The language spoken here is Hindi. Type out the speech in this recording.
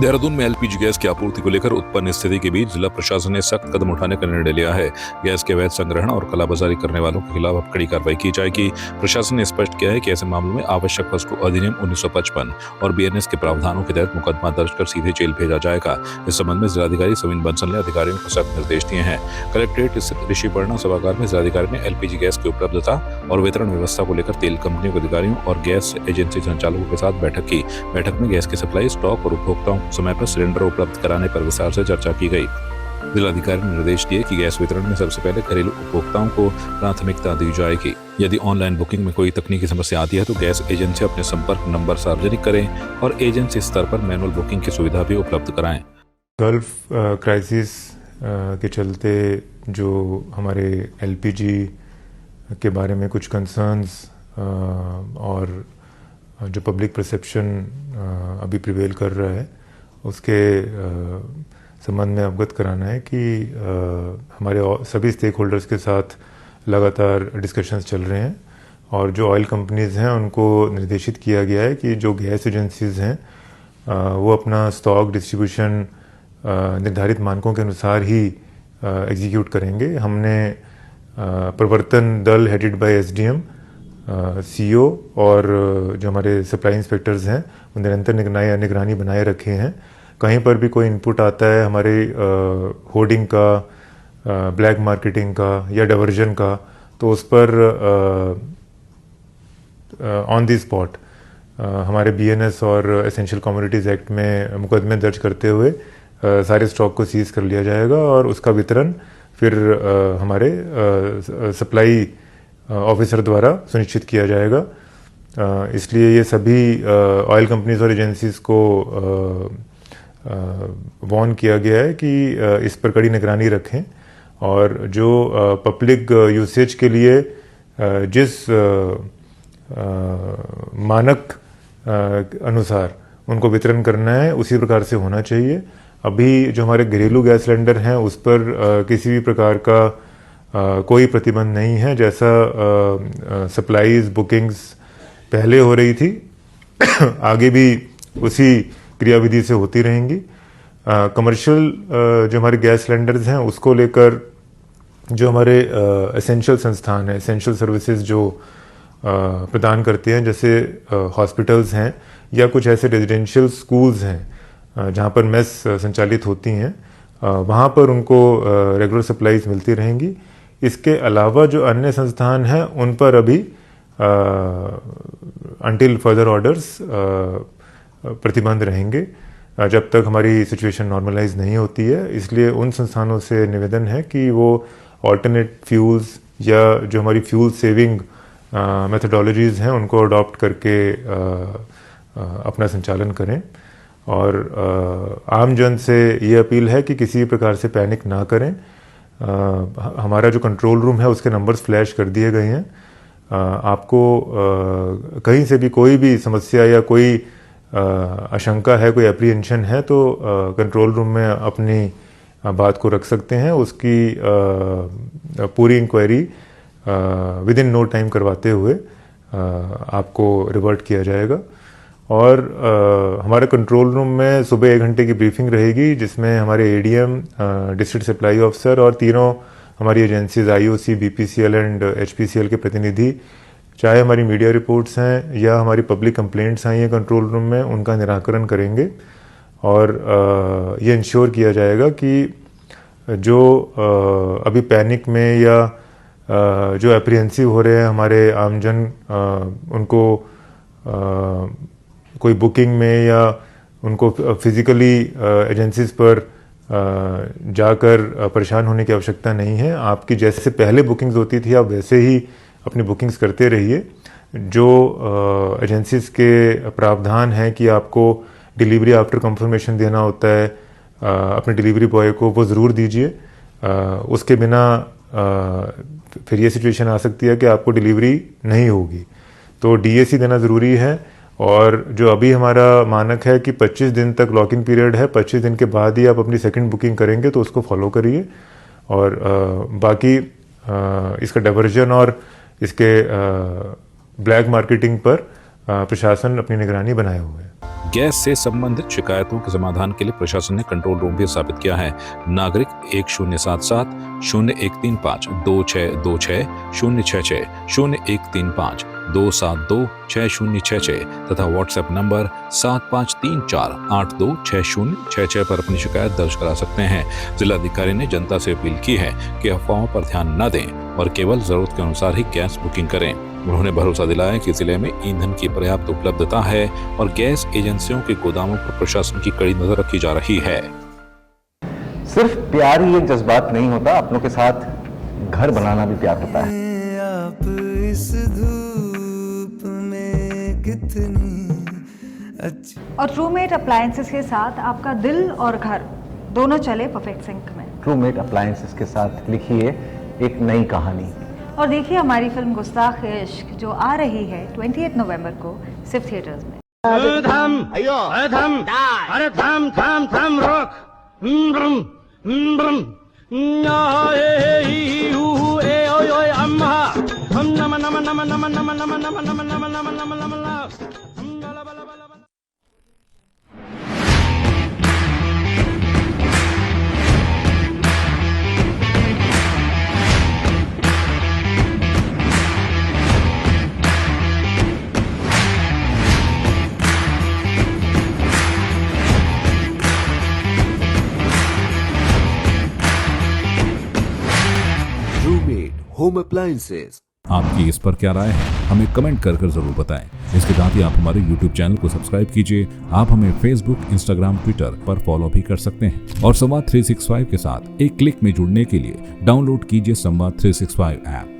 देहरादून में एलपीजी गैस की आपूर्ति को लेकर उत्पन्न स्थिति के बीच जिला प्रशासन ने सख्त कदम उठाने का निर्णय लिया है। गैस के अवैध संग्रहण और कालाबाजारी करने वालों के खिलाफ अब कड़ी कार्रवाई की जाएगी। प्रशासन ने स्पष्ट किया है कि ऐसे मामलों में आवश्यक वस्तु अधिनियम 1955 और बीएनएस के प्रावधानों के तहत मुकदमा दर्ज कर सीधे जेल भेजा जाएगा। इस संबंध में जिलाधिकारी सविन बंसल ने अधिकारियों को सख्त निर्देश दिए हैं। कलेक्ट्रेट स्थित ऋषिपर्णा सभागार में जिलाधिकारी ने एलपीजी गैस की उपलब्धता और वितरण व्यवस्था को लेकर तेल कंपनियों के अधिकारियों और गैस एजेंसी संचालकों के साथ बैठक की। बैठक में गैस की सप्लाई, स्टॉक और उपभोक्ताओं को समय पर सिलेंडर उपलब्ध कराने पर विस्तार से चर्चा की गई। जिलाधिकारी ने निर्देश दिए कि गैस वितरण में सबसे पहले घरेलू उपभोक्ताओं को प्राथमिकता दी जाएगी। यदि ऑनलाइन बुकिंग में कोई तकनीकी समस्या आती है तो गैस एजेंसी अपने संपर्क नंबर सार्वजनिक करें और एजेंसी स्तर पर मैनुअल बुकिंग की सुविधा भी उपलब्ध कराएं। गल्फ क्राइसिस के चलते जो हमारे एलपीजी के बारे में कुछ कंसर्न्स और जो पब्लिक परसेप्शन अभी प्रिवेल कर रहा है उसके संबंध में अवगत कराना है कि हमारे सभी स्टेक होल्डर्स के साथ लगातार डिस्कशंस चल रहे हैं और जो ऑयल कंपनीज़ हैं उनको निर्देशित किया गया है कि जो गैस एजेंसीज़ हैं वो अपना स्टॉक डिस्ट्रीब्यूशन निर्धारित मानकों के अनुसार ही एग्जीक्यूट करेंगे। हमने प्रवर्तन दल हेडेड बाय एसडीएम, सीओ और जो हमारे सप्लाई इंस्पेक्टर्स हैं वो निरंतर निगरानी बनाए रखे हैं। कहीं पर भी कोई इनपुट आता है हमारे होर्डिंग का, ब्लैक मार्केटिंग का या डाइवर्जन का, तो उस पर ऑन द स्पॉट हमारे बीएनएस और एसेंशियल कमोडिटीज़ एक्ट में मुकदमे दर्ज करते हुए सारे स्टॉक को सीज कर लिया जाएगा और उसका वितरण फिर हमारे सप्लाई ऑफिसर द्वारा सुनिश्चित किया जाएगा। इसलिए ये सभी ऑयल कंपनीज और एजेंसीज को वार्न किया गया है कि इस पर कड़ी निगरानी रखें और जो पब्लिक यूसेज के लिए जिस मानक अनुसार उनको वितरण करना है उसी प्रकार से होना चाहिए। अभी जो हमारे घरेलू गैस सिलेंडर हैं उस पर किसी भी प्रकार का कोई प्रतिबंध नहीं है। जैसा सप्लाईज बुकिंग्स पहले हो रही थी आगे भी उसी क्रियाविधि से होती रहेंगी। कमर्शियल जो हमारे गैस सिलेंडर्स हैं उसको लेकर जो हमारे एसेंशियल संस्थान हैं, एसेंशियल सर्विसेज जो प्रदान करते हैं, जैसे हॉस्पिटल्स हैं या कुछ ऐसे रेजिडेंशियल स्कूल्स हैं जहाँ पर मेस संचालित होती हैं, वहाँ पर उनको रेगुलर सप्लाईज मिलती रहेंगी। इसके अलावा जो अन्य संस्थान हैं उन पर अभी अंटिल फर्दर ऑर्डर्स प्रतिबंध रहेंगे जब तक हमारी सिचुएशन नॉर्मलाइज नहीं होती है। इसलिए उन संस्थानों से निवेदन है कि वो ऑल्टरनेट फ्यूल्स या जो हमारी फ्यूल सेविंग मेथडोलॉजीज़ हैं उनको अडॉप्ट करके अपना संचालन करें। और आम जन से ये अपील है कि किसी प्रकार से पैनिक ना करें। हमारा जो कंट्रोल रूम है उसके नंबर्स फ्लैश कर दिए गए हैं। आपको कहीं से भी कोई भी समस्या या कोई आशंका है, कोई एप्रीहेंशन है तो कंट्रोल रूम में अपनी बात को रख सकते हैं। उसकी पूरी inquiry within no time करवाते हुए आपको रिवर्ट किया जाएगा। और हमारे कंट्रोल रूम में सुबह 1 घंटे की ब्रीफिंग रहेगी जिसमें हमारे एडीएम, डिस्ट्रिक्ट सप्लाई ऑफिसर और तीनों हमारी agencies IOC, BPCL and HPCL के प्रतिनिधि, चाहे हमारी मीडिया रिपोर्ट्स हैं या हमारी पब्लिक कंप्लेंट्स आई हैं कंट्रोल रूम में, उनका निराकरण करेंगे। और ये इंश्योर किया जाएगा कि जो अभी पैनिक में या जो एप्रीहेंसिव हो रहे हैं हमारे आमजन, उनको कोई बुकिंग में या उनको फिजिकली एजेंसीज पर जाकर परेशान होने की आवश्यकता नहीं है। आपकी जैसे पहले बुकिंग्स होती थी आप वैसे ही अपनी बुकिंग्स करते रहिए। जो एजेंसीज के प्रावधान है कि आपको डिलीवरी आफ्टर कंफर्मेशन देना होता है अपने डिलीवरी बॉय को, वो ज़रूर दीजिए। उसके बिना फिर ये सिचुएशन आ सकती है कि आपको डिलीवरी नहीं होगी, तो डीएसी देना ज़रूरी है। और जो अभी हमारा मानक है कि 25 दिन तक लॉक इन पीरियड है, 25 दिन के बाद ही आप अपनी सेकंड बुकिंग करेंगे तो उसको फॉलो करिए। और बाकी इसका डाइवर्जन और इसके ब्लैक मार्केटिंग पर प्रशासन अपनी निगरानी बनाए हुए है। गैस से संबंधित शिकायतों के समाधान के लिए प्रशासन ने कंट्रोल रूम भी स्थापित किया है। नागरिक 1077 0135 2626 066 0135 272 6066 तथा व्हाट्सएप नंबर 7534826066 पर अपनी शिकायत दर्ज करा सकते हैं। जिलाधिकारी ने जनता से अपील की है कि अफवाहों पर ध्यान न दें और केवल जरूरत के अनुसार ही गैस बुकिंग करें। उन्होंने भरोसा दिलाया कि जिले में ईंधन की पर्याप्त उपलब्धता है और गैस एजेंसियों के गोदामों पर प्रशासन की कड़ी नजर रखी जा रही है। सिर्फ प्यार ही एक जज्बात नहीं होता, अपनों के साथ घर बनाना भी प्यार होता है। आप इस धूप में कितनी अच्छी। और ट्रूमेट अप्लायंसेस के साथ आपका दिल और घर दोनों चले परफेक्ट सिंक में। ट्रूमेट अप्लायंसेस के साथ लिखिए एक नई कहानी। और देखिए हमारी फिल्म गुस्ताख इश्क जो आ रही है 28 नवंबर को सिर्फ थिएटर्स में। Home appliances. आपकी इस पर क्या राय है, हमें कमेंट कर जरूर बताएं। इसके साथ ही आप हमारे YouTube चैनल को सब्सक्राइब कीजिए। आप हमें Facebook, Instagram, Twitter पर फॉलो भी कर सकते हैं और संवाद 365 के साथ एक क्लिक में जुड़ने के लिए डाउनलोड कीजिए संवाद 365 ऐप।